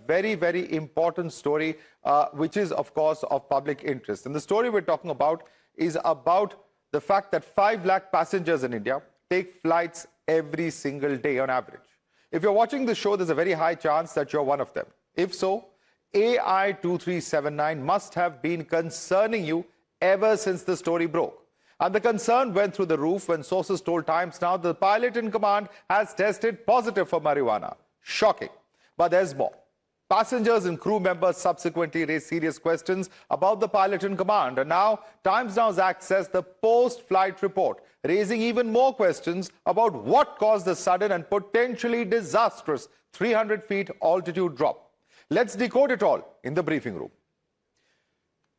very, very important story, which is, of course, of public interest. And the story we're talking about is about the fact that 5 lakh passengers in India take flights every single day on average. If you're watching the show, there's a very high chance that you're one of them. If so, AI 2379 must have been concerning you ever since the story broke. And the concern went through the roof when sources told Times Now the pilot in command has tested positive for marijuana. Shocking. But there's more. Passengers and crew members subsequently raised serious questions about the pilot in command. And now Times Now has accessed the post-flight report, raising even more questions about what caused the sudden and potentially disastrous 300 feet altitude drop. Let's decode it all in the briefing room.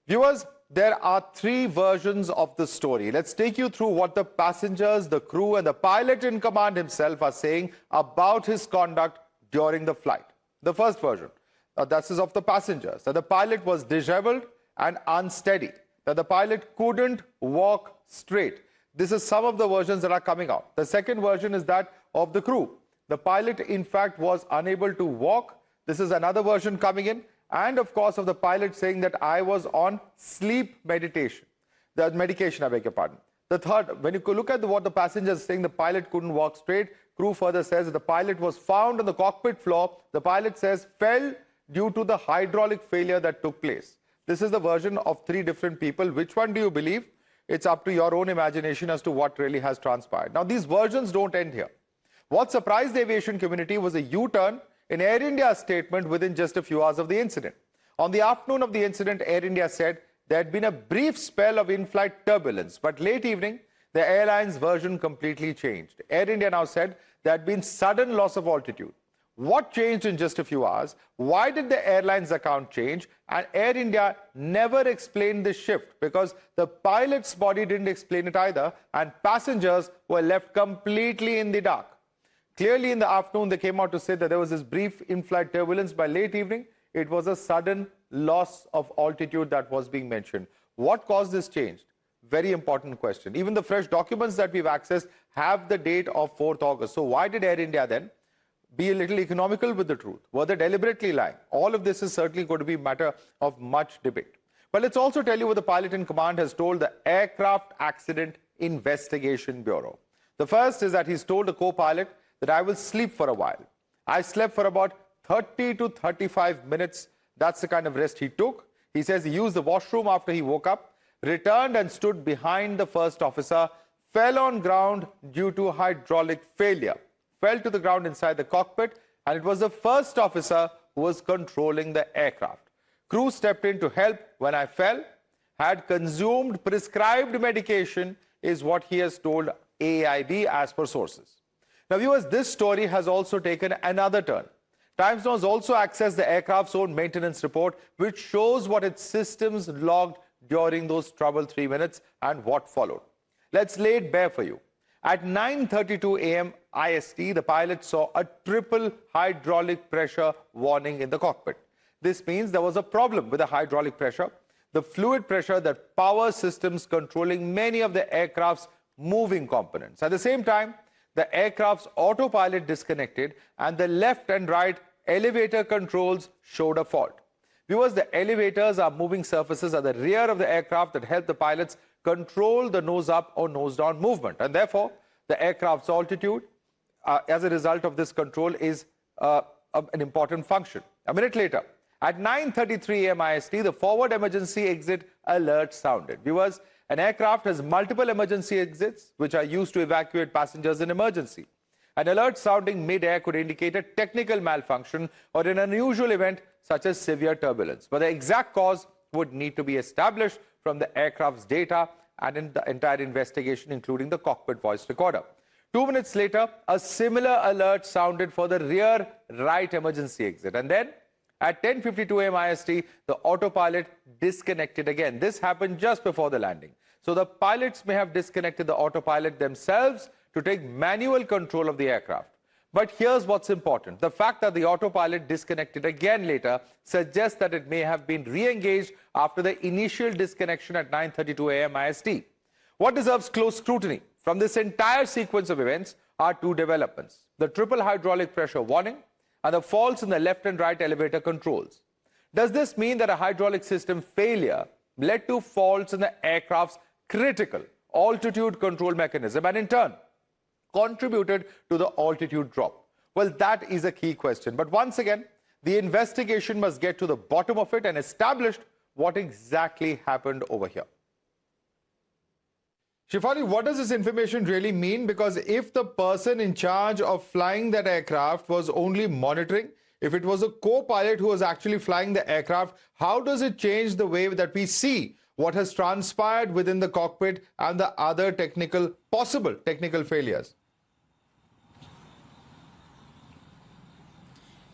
Viewers, there are 3 versions of the story. Let's take you through what the passengers, the crew, and the pilot in command himself are saying about his conduct during the flight. The first version, that is of the passengers, that the pilot was disheveled and unsteady, that the pilot couldn't walk straight. This is some of the versions that are coming out. The second version is that of the crew. The pilot, in fact, was unable to walk. This is another version coming in. And of course, of the pilot saying that I was on sleep medication. The medication, I beg your pardon. The third, when you look at what the passengers are saying, the pilot couldn't walk straight. Crew further says that the pilot was found on the cockpit floor. The pilot says fell due to the hydraulic failure that took place. This is the version of 3 different people. Which one do you believe? It's up to your own imagination as to what really has transpired. Now, these versions don't end here. What surprised the aviation community was a U-turn in Air India's statement within just a few hours of the incident. On the afternoon of the incident, Air India said there had been a brief spell of in-flight turbulence, but late evening, the airline's version completely changed. Air India now said there had been sudden loss of altitude. What changed in just a few hours? Why did the airline's account change? And Air India never explained this shift because the pilot's body didn't explain it either, and passengers were left completely in the dark. Clearly, in the afternoon, they came out to say that there was this brief in-flight turbulence. By late evening, it was a sudden loss of altitude that was being mentioned. What caused this change? Very important question. Even the fresh documents that we've accessed have the date of 4th August. So why did Air India then be a little economical with the truth? Were they deliberately lying? All of this is certainly going to be a matter of much debate. But let's also tell you what the pilot in command has told the Aircraft Accident Investigation Bureau. The first is that he's told the co-pilot that I will sleep for a while. I slept for about 30 to 35 minutes. That's the kind of rest he took. He says he used the washroom after he woke up, returned and stood behind the first officer, fell on ground due to hydraulic failure, fell to the ground inside the cockpit, and it was the first officer who was controlling the aircraft. Crew stepped in to help when I fell, had consumed prescribed medication, is what he has told AIB as per sources. Now, viewers, this story has also taken another turn. Times Now has also accessed the aircraft's own maintenance report, which shows what its systems logged during those troubled 3 minutes and what followed. Let's lay it bare for you. At 9:32 a.m. IST, the pilot saw a triple hydraulic pressure warning in the cockpit. This means there was a problem with the hydraulic pressure, the fluid pressure that powers systems controlling many of the aircraft's moving components. At the same time, the aircraft's autopilot disconnected and the left and right elevator controls showed a fault. Viewers, the elevators are moving surfaces at the rear of the aircraft that help the pilots control the nose up or nose down movement. And therefore, the aircraft's altitude, as a result of this control, is an important function. A minute later, at 9:33 a.m. IST, the forward emergency exit alert sounded. Viewers, an aircraft has multiple emergency exits which are used to evacuate passengers in emergency. An alert sounding mid-air could indicate a technical malfunction or an unusual event such as severe turbulence. But the exact cause would need to be established from the aircraft's data and in the entire investigation, including the cockpit voice recorder. 2 minutes later, a similar alert sounded for the rear right emergency exit. And then at 10:52 a.m. IST, the autopilot disconnected again. This happened just before the landing. So the pilots may have disconnected the autopilot themselves to take manual control of the aircraft. But here's what's important. The fact that the autopilot disconnected again later suggests that it may have been re-engaged after the initial disconnection at 9:32 a.m. IST. What deserves close scrutiny from this entire sequence of events are 2 developments: the triple hydraulic pressure warning and the faults in the left and right elevator controls. Does this mean that a hydraulic system failure led to faults in the aircraft's critical altitude control mechanism and in turn contributed to the altitude drop? Well, that is a key question. But once again, the investigation must get to the bottom of it and establish what exactly happened over here. Shefali, what does this information really mean? Because if the person in charge of flying that aircraft was only monitoring, if it was a co-pilot who was actually flying the aircraft, how does it change the way that we see what has transpired within the cockpit and the other possible technical failures?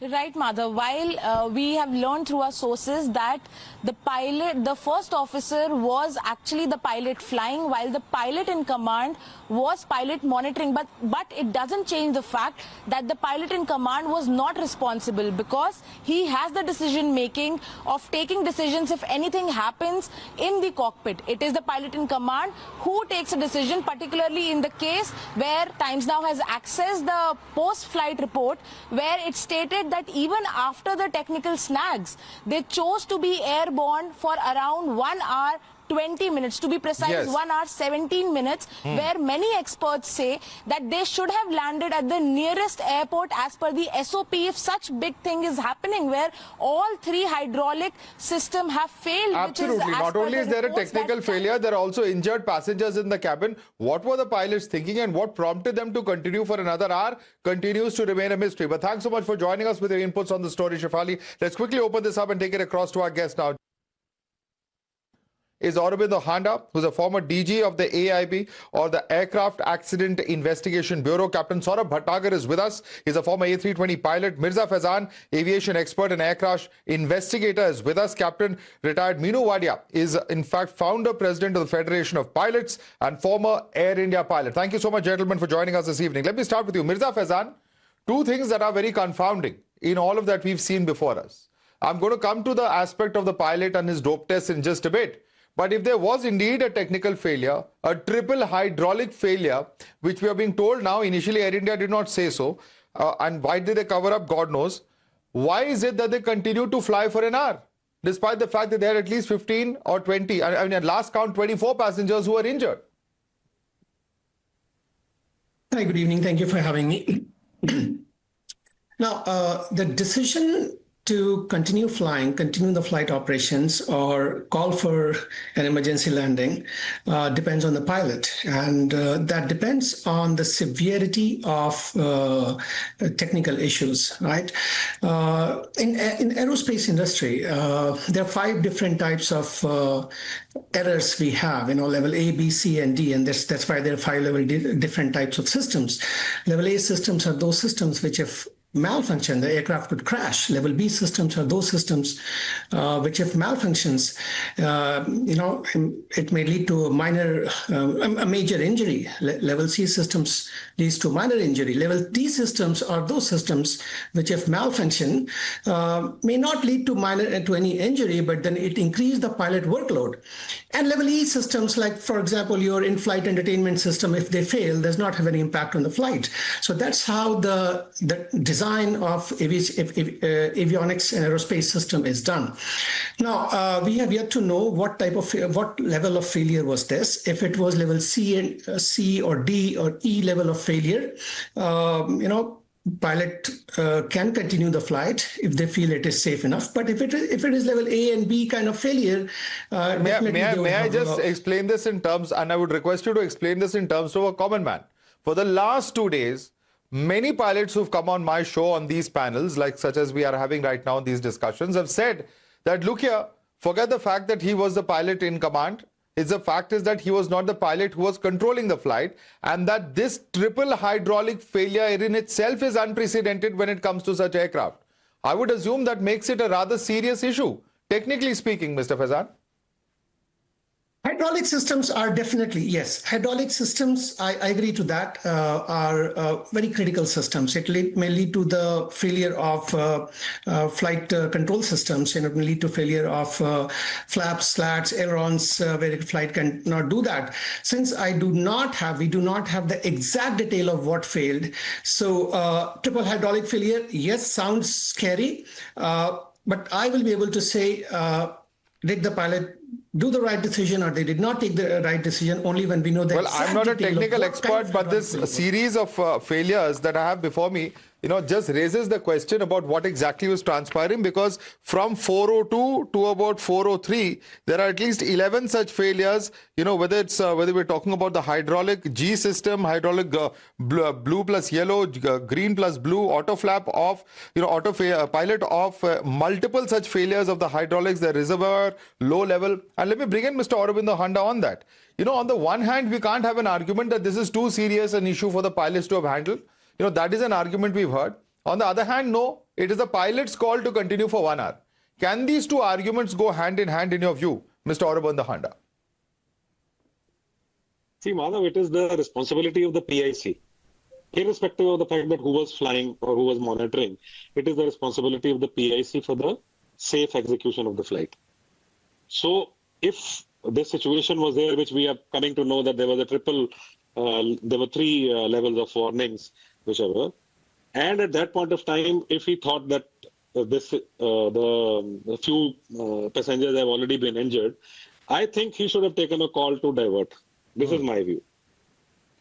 Right, Madhav. While we have learned through our sources that the first officer was actually the pilot flying, while the pilot in command was pilot monitoring. But it doesn't change the fact that the pilot in command was not responsible, because he has the decision making of taking decisions if anything happens in the cockpit. It is the pilot in command who takes a decision, particularly in the case where Times Now has accessed the post-flight report, where it stated that even after the technical snags, they chose to be airborne for around 1 hour 20 minutes, to be precise, yes. 1 hour 17 minutes, where many experts say that they should have landed at the nearest airport as per the SOP if such big thing is happening, where all 3 hydraulic systems have failed. Absolutely. Not only is there a technical failure, there are also injured passengers in the cabin. What were the pilots thinking and what prompted them to continue for another hour continues to remain a mystery. But thanks so much for joining us with your inputs on the story, Shefali. Let's quickly open this up and take it across to our guest now. Is Aurobindo Handa, who's a former DG of the AIB or the Aircraft Accident Investigation Bureau. Captain Saurabh Bhatnagar is with us. He's a former A320 pilot. Mirza Faizan, aviation expert and aircraft investigator, is with us. Captain retired Meenu Wadia is in fact founder president of the Federation of Pilots and former Air India pilot. Thank you so much, gentlemen, for joining us this evening. Let me start with you. Mirza Faizan, 2 things that are very confounding in all of that we've seen before us. I'm going to come to the aspect of the pilot and his dope test in just a bit. But if there was indeed a technical failure, a triple hydraulic failure, which we are being told now, initially Air India did not say so, and why did they cover up, God knows. Why is it that they continue to fly for an hour, despite the fact that there are at least 15 or 20, I mean, at last count, 24 passengers who were injured? Hi, good evening. Thank you for having me. Now, the decision to continue the flight operations or call for an emergency landing depends on the pilot. And that depends on the severity of technical issues, right? In aerospace industry, there are 5 different types of errors we have, level A, B, C, and D, and that's why there are 5 different types of systems. Level A systems are those systems which, if malfunction, the aircraft could crash. Level B systems are those systems which, if malfunctions, it may lead to a major injury. Level C systems leads to minor injury. Level D systems are those systems which, if malfunction, may not lead to any injury, but then it increases the pilot workload. And level E systems, like for example your in-flight entertainment system, if they fail, does not have any impact on the flight. So that's how the design of avionics and aerospace system is done. Now, we have yet to know what level of failure was this. If it was level C or D or E level of failure, pilot can continue the flight if they feel it is safe enough. But if it is level A and B kind of failure, may I just explain this in terms, and I would request you to explain this in terms of a common man. For the last 2 days, many pilots who've come on my show on these panels, like such as we are having right now in these discussions, have said that, look here, forget the fact that he was the pilot in command. The fact is that he was not the pilot who was controlling the flight, and that this triple hydraulic failure in itself is unprecedented when it comes to such aircraft. I would assume that makes it a rather serious issue, technically speaking, Mr. Faizan. Hydraulic systems are definitely, yes. Hydraulic systems, I agree to that, are very critical systems. It may lead to the failure of flight control systems, and it may lead to failure of flaps, slats, ailerons, where flight cannot do that. Since we do not have the exact detail of what failed. So triple hydraulic failure, yes, sounds scary, but I will be able to say, did the pilot do the right decision or they did not take the right decision only when we know the exact I'm not a detail of technical what expert, kind of but this hydraulic failure was. series of failures that I have before me, just raises the question about what exactly was transpiring, because from 402 to about 403, there are at least 11 such failures, whether we're talking about the hydraulic G system, hydraulic blue plus yellow, green plus blue, auto flap off, pilot off, multiple such failures of the hydraulics, the reservoir, low level. And let me bring in Mr. Aurobindo Handa on that. On the one hand, we can't have an argument that this is too serious an issue for the pilots to have handled. That is an argument we've heard. On the other hand, no, it is the pilot's call to continue for 1 hour. Can these two arguments go hand in hand in your view, Mr. Aurobindo Handa? See, Madhav, it is the responsibility of the PIC. Irrespective of the fact that who was flying or who was monitoring, it is the responsibility of the PIC for the safe execution of the flight. So, if this situation was there, which we are coming to know that there was a there were 3 levels of warnings, whichever. And at that point of time, if he thought that the few passengers have already been injured, I think he should have taken a call to divert. This is my view.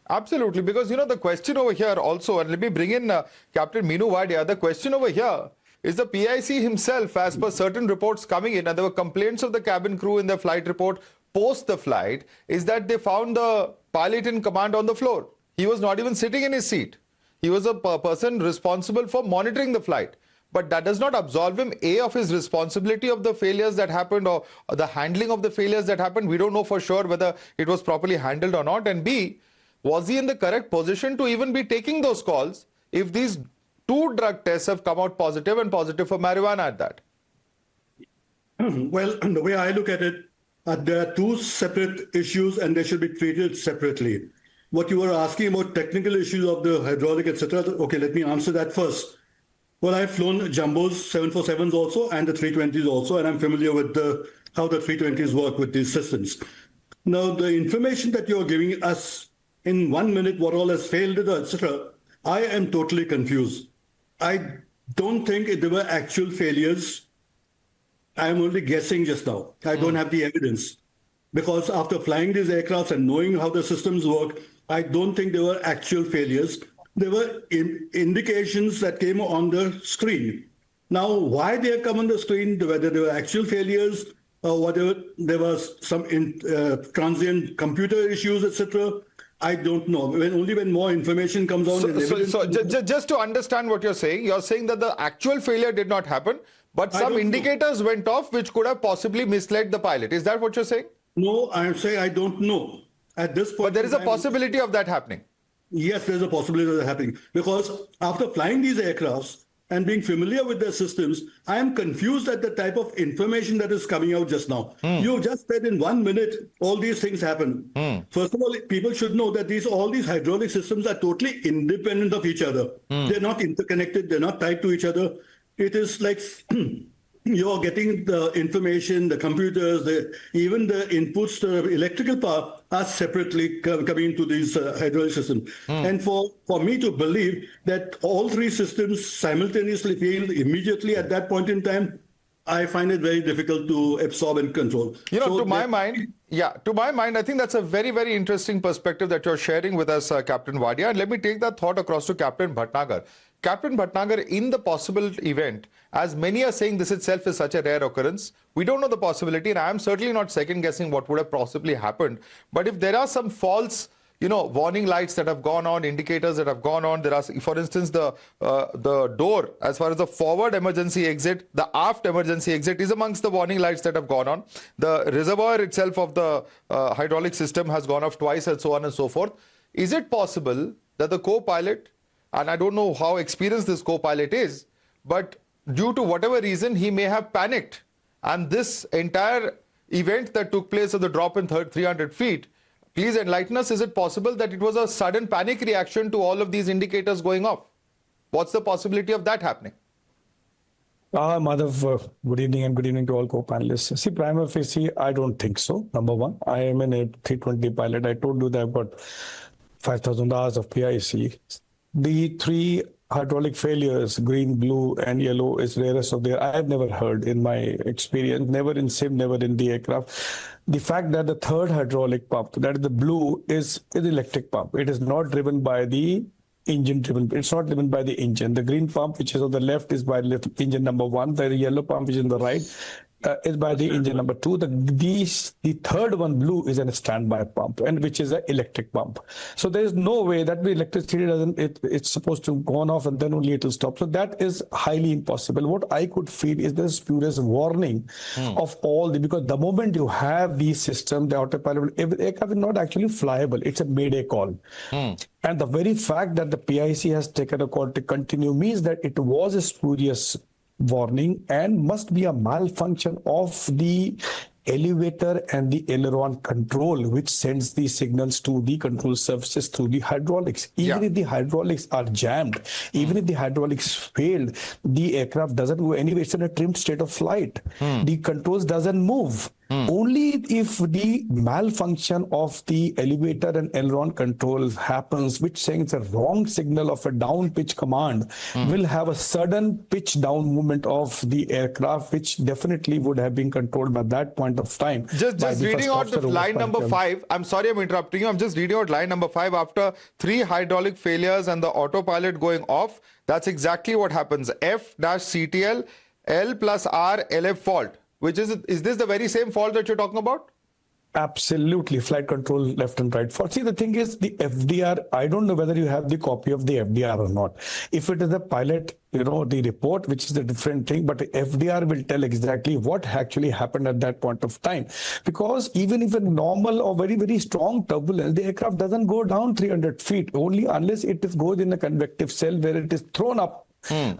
Absolutely, because the question over here also, and let me bring in Captain Meenu Wadia, the question over here is the PIC himself, as per certain reports coming in, and there were complaints of the cabin crew in their flight report post the flight, is that they found the pilot in command on the floor. He was not even sitting in his seat. He was a person responsible for monitoring the flight. But that does not absolve him, A, of his responsibility of the failures that happened or the handling of the failures that happened. We don't know for sure whether it was properly handled or not. And B, was he in the correct position to even be taking those calls if these 2 drug tests have come out positive and positive for marijuana at that? Well, the way I look at it, there are 2 separate issues and they should be treated separately. What you were asking about technical issues of the hydraulic, etc. Okay, let me answer that first. Well, I've flown jumbos, 747s also, and the 320s also, and I'm familiar with how the 320s work with these systems. Now, the information that you're giving us in 1 minute, what all has failed, etc., I am totally confused. I don't think there were actual failures. I'm only guessing just now. I don't have the evidence. Because after flying these aircrafts and knowing how the systems work, I don't think there were actual failures. There were indications that came on the screen. Now, why they have come on the screen, whether there were actual failures or whether there was some transient computer issues, etc., I don't know. Only when more information comes on. So just to understand what you're saying that the actual failure did not happen, but some indicators went off which could have possibly misled the pilot. Is that what you're saying? No, I'm saying I don't know. At this point, but there is a possibility of that happening. Yes, there's a possibility of that happening. Because after flying these aircrafts and being familiar with their systems, I am confused at the type of information that is coming out just now. You just said in 1 minute, all these things happen. First of all, people should know that all these hydraulic systems are totally independent of each other. They're not interconnected. They're not tied to each other. It is like you're getting the information, the computers, even the inputs to electrical power are separately coming into these hydraulic systems. And for me to believe that all 3 systems simultaneously failed immediately at that point in time, I find it very difficult to absorb and control. To my mind, I think that's a very, very interesting perspective that you're sharing with us, Captain Wadia. And let me take that thought across to Captain Bhatnagar. Captain Bhatnagar, in the possible event, as many are saying this itself is such a rare occurrence, we don't know the possibility, and I am certainly not second-guessing what would have possibly happened. But if there are some false, warning lights that have gone on, indicators that have gone on, there are, for instance, the door, as far as the forward emergency exit, the aft emergency exit is amongst the warning lights that have gone on. The reservoir itself of the hydraulic system has gone off twice, and so on and so forth. Is it possible that the co-pilot, and I don't know how experienced this co-pilot is, but due to whatever reason, he may have panicked, and this entire event that took place of the drop in 300 feet. Please enlighten us. Is it possible that it was a sudden panic reaction to all of these indicators going off? What's the possibility of that happening? Madhav, good evening and good evening to all co-panelists. See, prima facie, I don't think so. Number one, I am an A320 pilot. I told you that I've got 5,000 hours of PIC. The 3 hydraulic failures, green, blue, and yellow, is rarest of their. I have never heard in my experience, never in sim, never in the aircraft. The fact that the 3rd hydraulic pump, that is the blue, is an electric pump. It is not driven by the engine driven. It's not driven by the engine. The green pump, which is on the left, is by engine number 1. The yellow pump, which is on the right, is by the engine number 2. The 3rd one, blue, is a standby pump, and which is an electric pump. So there is no way that the electricity doesn't. It's supposed to go on off and then only it will stop. So that is highly impossible. What I could feel is the spurious warning of all because the moment you have the system, the autopilot, aircraft is not actually flyable. It's a mayday call. And the very fact that the PIC has taken a call to continue means that it was a spurious warning and must be a malfunction of the elevator and the aileron control, which sends the signals to the control surfaces through the hydraulics. Even if the hydraulics are jammed, even if the hydraulics failed, the aircraft doesn't go anywhere. It's in a trimmed state of flight. The controls doesn't move. Only if the malfunction of the elevator and aileron control happens, which sends a wrong signal of a down pitch command, will have a sudden pitch down movement of the aircraft, which definitely would have been controlled by that point of time. Just reading out the line number 5. I'm sorry I'm interrupting you. I'm just reading out line number 5. After 3 hydraulic failures and the autopilot going off, that's exactly what happens. F-CTL, L plus R, LF fault. Which is this the very same fault that you're talking about? Absolutely. Flight control left and right fault. See, the thing is the FDR, I don't know whether you have the copy of the FDR or not. If it is a pilot, the report, which is a different thing, but the FDR will tell exactly what actually happened at that point of time. Because even if a normal or very, very strong turbulence, the aircraft doesn't go down 300 feet, only unless it goes in a convective cell where it is thrown up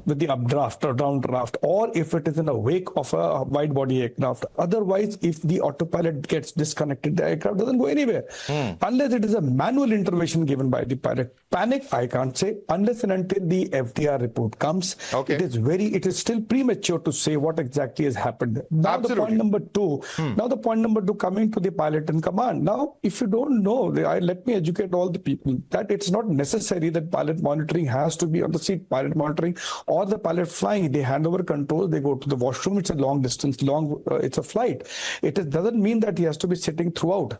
with the updraft or downdraft, or if it is in a wake of a wide body aircraft. Otherwise, if the autopilot gets disconnected, the aircraft doesn't go anywhere. Unless it is a manual intervention given by the pilot. Panic, I can't say, unless and until the FDR report comes. It is still premature to say what exactly has happened. Now the point number 2, coming to the pilot in command. Now, if you don't know, let me educate all the people that it's not necessary that pilot monitoring has to be on the seat. Pilot monitoring or the pilot flying, they hand over control, they go to the washroom. It's a long distance, it's a flight. Doesn't mean that he has to be sitting throughout.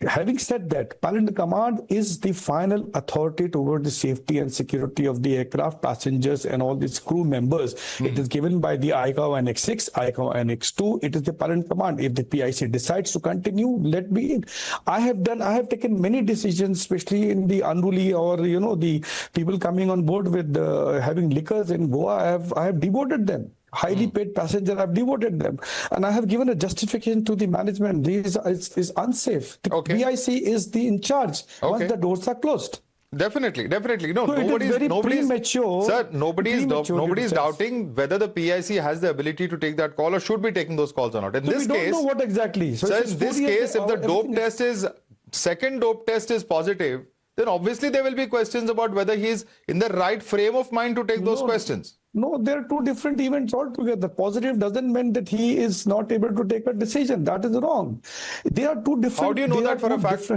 Having said that, pilot in command is the final authority toward the safety and security of the aircraft, passengers, and all these crew members. It is given by the ICAO Annex 6, ICAO Annex 2. It is the pilot in command. If the PIC decides to continue, let me in. I have taken many decisions, especially in the unruly or the people coming on board with having liquors in Goa. I have devoted them. Highly paid passenger, I've devoted them. And I have given a justification to the management. This is unsafe. The PIC is in charge once the doors are closed. Definitely. No, so nobody's premature. Sir, nobody's doubting whether the PIC has the ability to take that call or should be taking those calls or not. In this we case, don't know what exactly. So sir, in this case, if the second dope test is positive, then obviously there will be questions about whether he is in the right frame of mind to take those questions. No, there are 2 different events altogether. Positive doesn't mean that he is not able to take a decision. That is wrong. They are 2 different. How do you know that for a fact?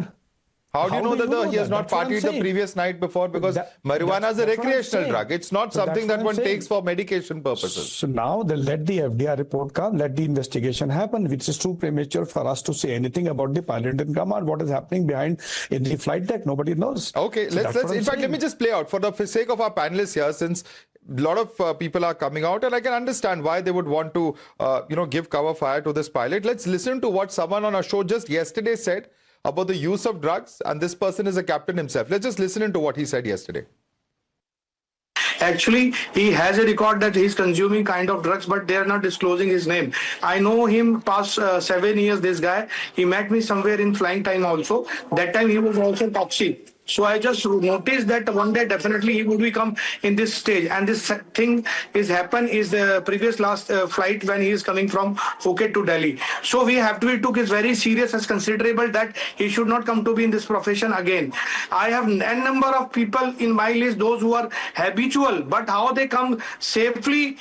How do you know that he has not partied the previous night before? Because marijuana is a recreational drug. It's not something that one takes for medication purposes. So now let the FDR report come, let the investigation happen, which is too premature for us to say anything about the pilot in command. What is happening behind in the flight deck? Nobody knows. Okay, so let me just play out for the sake of our panelists here, since a lot of people are coming out, and I can understand why they would want to, give cover fire to this pilot. Let's listen to what someone on our show just yesterday said about the use of drugs, and this person is a captain himself. Let's just listen into what he said yesterday. Actually, he has a record that he's consuming kind of drugs, but they are not disclosing his name. I know him past 7 years, this guy. He met me somewhere in flying time also. That time he was also toxic. So I just noticed that one day definitely he would become in this stage. And this thing is happened is the previous last flight when he is coming from Phuket to Delhi. So we have to be took is very serious as considerable that he should not come to be in this profession again. I have n number of people in my list, those who are habitual, but how they come safely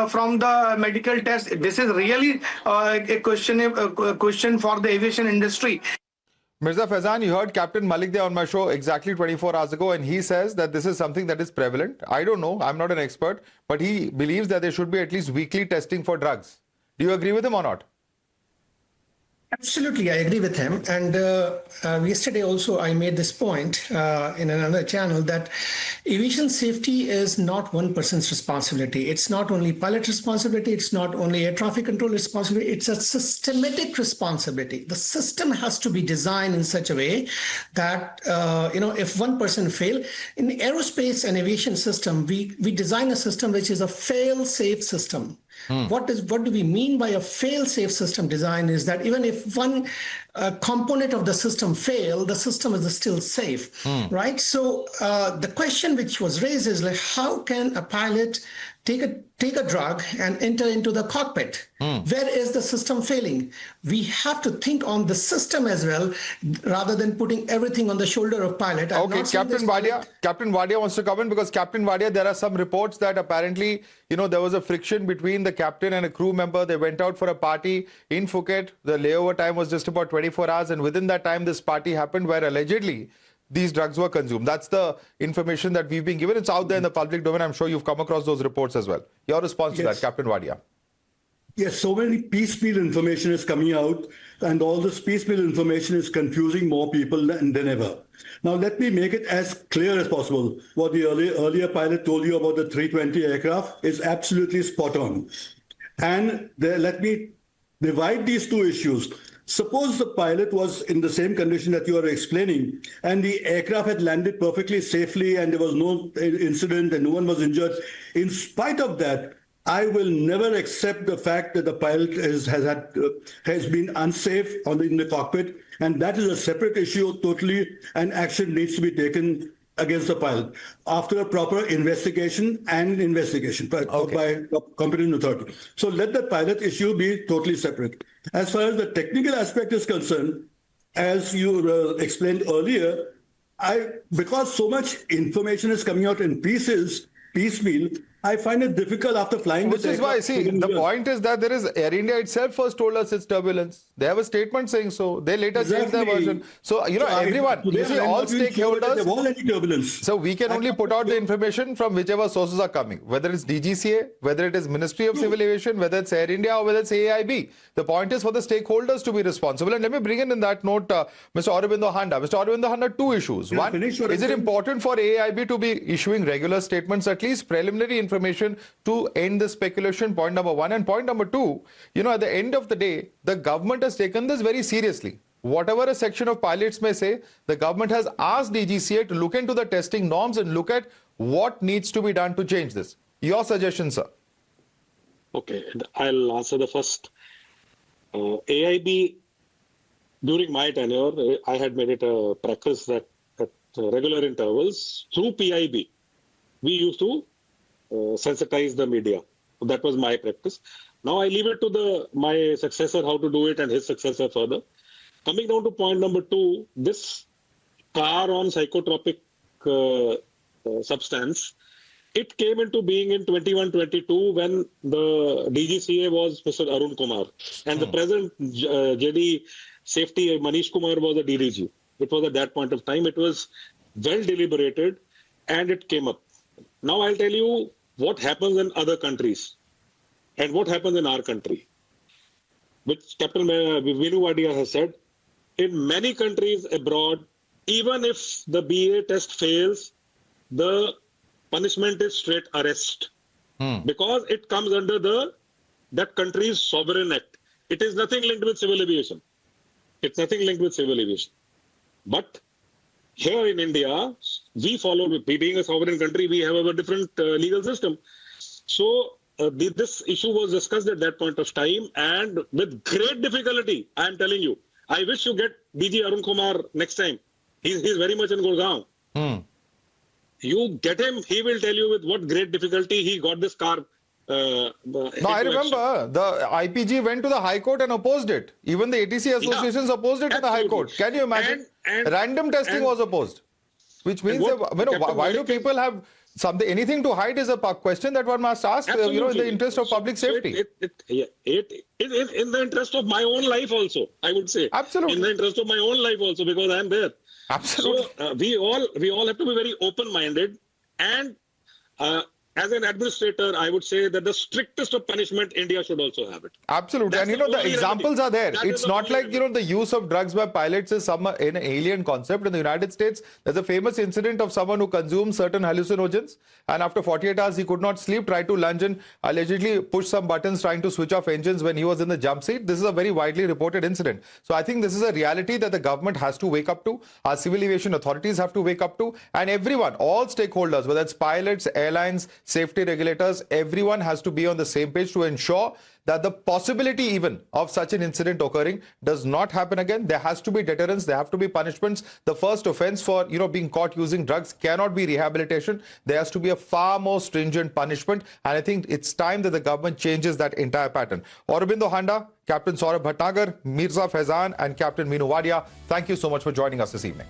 from the medical test. This is really a question for the aviation industry. Mirza Faizan, you heard Captain Malik there on my show exactly 24 hours ago, and he says that this is something that is prevalent. I don't know, I'm not an expert, but he believes that there should be at least weekly testing for drugs. Do you agree with him or not? Absolutely, I agree with him. And yesterday also I made this point in another channel that aviation safety is not one person's responsibility. It's not only pilot responsibility. It's not only air traffic control responsibility. It's a systematic responsibility. The system has to be designed in such a way that, if one person fail, in the aerospace and aviation system, we design a system which is a fail-safe system. What do we mean by a fail-safe system design is that even if one component of the system fail, the system is still safe, right? So the question which was raised is like, how can a pilot take a drug and enter into the cockpit? Where is the system failing? We have to think on the system as well, rather than putting everything on the shoulder of pilot. Okay, Captain Wadia wants to come in because Captain Wadia, there are some reports that apparently, there was a friction between the captain and a crew member. They went out for a party in Phuket. The layover time was just about 24 hours. And within that time, this party happened where allegedly these drugs were consumed. That's the information that we've been given. It's out there in the public domain. I'm sure you've come across those reports as well. Your response to that, Captain Wadia? Yes, so many piecemeal information is coming out, and all this piecemeal information is confusing more people than ever. Now, let me make it as clear as possible. What the earlier pilot told you about the 320 aircraft is absolutely spot on. And let me divide these two issues. Suppose the pilot was in the same condition that you are explaining, and the aircraft had landed perfectly safely, and there was no incident, and no one was injured. In spite of that, I will never accept the fact that the pilot has been unsafe in the cockpit, and that is a separate issue totally, and action needs to be taken against the pilot after a proper investigation by competent authority. So let the pilot issue be totally separate. As far as the technical aspect is concerned, as you explained earlier, because so much information is coming out in piecemeal, I find it difficult after flying. Which is why, see, the point is that there is Air India itself first told us it's turbulence. They have a statement saying so. They later changed their version. So, everyone, you see, all stakeholders. So we can only put out the information from whichever sources are coming, whether it's DGCA, whether it is Ministry of Civil Aviation, whether it's Air India or whether it's AIB. The point is for the stakeholders to be responsible. And let me bring in that note, Mr. Aurobindo Handa. Mr. Aurobindo Handa, two issues. One, is it important for AIB to be issuing regular statements, at least preliminary information to end the speculation? Point number one. And point number two, at the end of the day, the government has taken this very seriously. Whatever a section of pilots may say, the government has asked DGCA to look into the testing norms and look at what needs to be done to change this. Your suggestion, sir? Okay, I'll answer the first. AIB, during my tenure, I had made it a practice that at regular intervals, through PIB, we used to sensitize the media. That was my practice. Now I leave it to my successor how to do it and his successor further. Coming down to point number two, this car on psychotropic substance, it came into being in 21-22 when the DGCA was Mr. Arun Kumar and the present JD Safety Manish Kumar was the DDG. It was at that point of time. It was well deliberated and it came up. Now I'll tell you what happens in other countries and what happens in our country. Which Captain Vinu Wadia has said, in many countries abroad, even if the BA test fails, the punishment is straight arrest because it comes under that country's sovereign act. It is nothing linked with civil aviation. It's nothing linked with civil aviation. But here in India, we follow, being a sovereign country, we have a different legal system. So this issue was discussed at that point of time, and with great difficulty, I am telling you, I wish you get DG Arun Kumar next time. He's very much in Gurgaon. You get him, he will tell you with what great difficulty he got this car. No, I remember the IPG went to the High Court and opposed it. Even the ATC associations opposed it to the High Court. Can you imagine? And random testing was opposed, which means that, why do people have something, anything to hide is a question that one must ask, in the interest of public safety. It is in the interest of my own life also, I would say. Absolutely. In the interest of my own life also, because I am there. Absolutely. So we all have to be very open-minded, and as an administrator, I would say that the strictest of punishment India should also have it. Absolutely. And the examples are there. It's not like, the use of drugs by pilots is an alien concept. In the United States, there's a famous incident of someone who consumed certain hallucinogens, and after 48 hours, he could not sleep, tried to lunge and allegedly push some buttons trying to switch off engines when he was in the jump seat. This is a very widely reported incident. So I think this is a reality that the government has to wake up to. Our civil aviation authorities have to wake up to. And everyone, all stakeholders, whether it's pilots, airlines, safety regulators, everyone has to be on the same page to ensure that the possibility even of such an incident occurring does not happen again. There has to be deterrence. There have to be punishments. The first offense for, being caught using drugs cannot be rehabilitation. There has to be a far more stringent punishment. And I think it's time that the government changes that entire pattern. Aurobindo Handa, Captain Saurabh Bhatnagar, Mirza Faizan and Captain Meenu Wadia, thank you so much for joining us this evening.